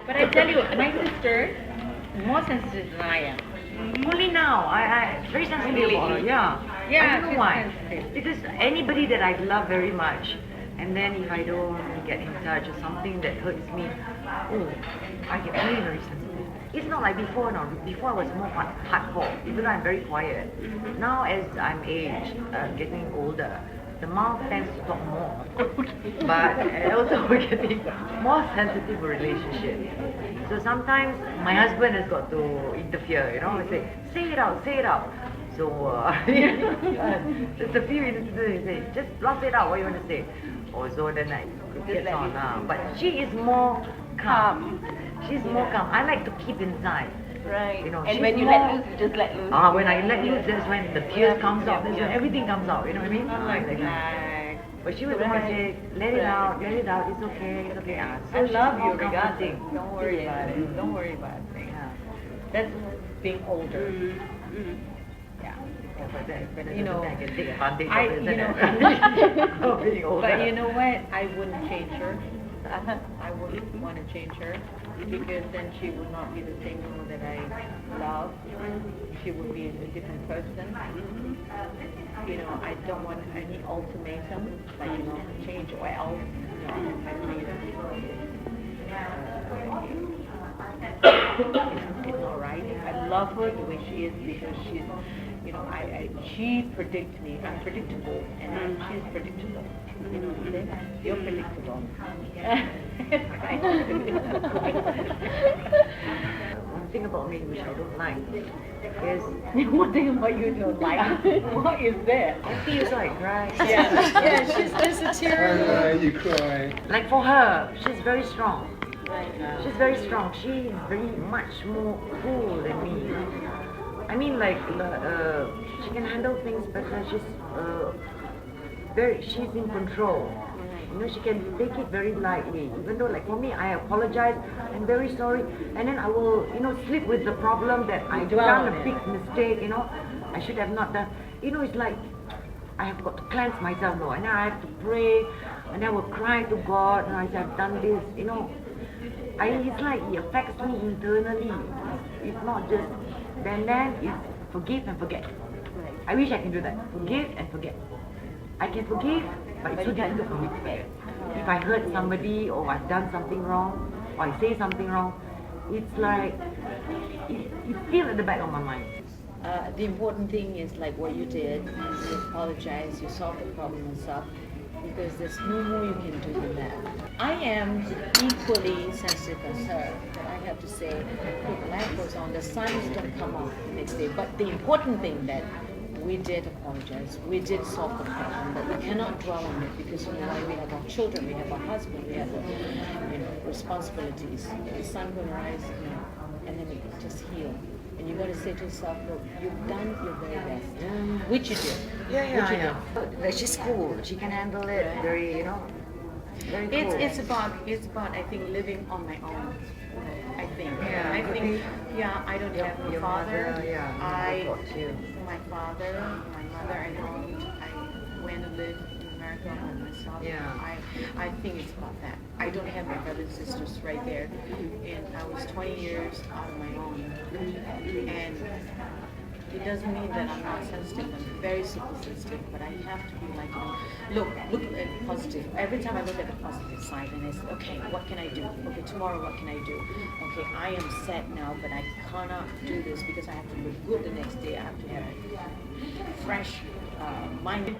But I tell you, my sister more sensitive than I am. Only now, I very sensitive. Really? Yeah. Yeah, I don't know she's why. sensitive. Because anybody that I love very much, and then if I don't get in touch or something that hurts me, oh, I get very, very sensitive. It's not like before, no. Before I was more hardcore, even though I'm very quiet. Now as I'm aged, getting older, the mouth tends to talk more. But also we're getting more sensitive relationship. So sometimes my husband has got to interfere, you know, and say it out, say it out. So just a few instances, say, just blast it out, what you want to say. Oh, so then I gets on. But she is more calm. She's more calm. I like to keep inside. Right. You know, And she's when you more, let loose, you just let loose. when I let loose, that's when the tears comes out. That's when everything comes out. You know what I mean? Like that. that. But she was the one to say, let it out, it's okay, it's okay. So I love you more regardless. comforting. Don't worry about it. Don't worry about it. Yeah. That's being older. Yeah. Yeah, but then You know, I can take advantage I- of it, you isn't know, it? Of being older. But you know what? I wouldn't change her. I wouldn't want to change her because then she would not be the same woman that I love. She would be a different person. You know, I don't want any ultimatum, like, you know, change or else. No, I believe it's not right. I love her the way she is because she's, you know, she predicts me. I'm predictable, and she's predictable. You know what I'm saying? You're predictable. One thing about me which I don't like is One thing about you don't like. What is that? I feel like, right? Yeah, there's a tear. You cry. Like for her, she's very strong. Right. She's very strong. She is very much more cool than me. I mean, like, she can handle things better. She's in control. You know, she can take it very lightly. Even though, like, for me, I apologize, I'm very sorry, and then I will, you know, sleep with the problem that I've done a big mistake, you know, I should have not done. You know, it's like, I have got to cleanse myself, no, and then I have to pray, and then I will cry to God, and I say, I've done this, you know. It's like it affects me internally. It's not just, then it's forgive and forget. I wish I can do that. Forgive and forget. I can forgive, but it's so difficult for me to forget. If I hurt somebody or I've done something wrong or I say something wrong, it's like, it's still at the back of my mind. The important thing is like what you did. You apologize, you solved the problem and stuff. Because there's no more you can do than that. I am equally sensitive as her, but I have to say, look, life goes on, the suns don't come out the next day. But the important thing that we did apologize, we did solve the problem, but we cannot dwell on it because, you know, why we have our children, we have our husband, we have, you know, responsibilities. The sun will rise, you know, and then we just heal. And you got to say to yourself, look, you've done your very best, which you did. Which you did. Like, she's cool. She can handle it very, you know, very cool. It's about I think living on my own. I think. Yeah, I think. Yeah, I don't have a father. Mother, yeah, My father, my mother. I went to live in America by myself. Yeah. I think it's about that. I don't have my brothers and sisters right there, and I was 20 years on my own. And it doesn't mean that I'm not sensitive. I'm very super sensitive, but I have to be like, you know, look at the positive. Every time I look at the positive side, and I say, okay, what can I do? Okay, tomorrow what can I do? Okay, I am sad now, but I cannot do this because I have to look good the next day. I have to have fresh mind.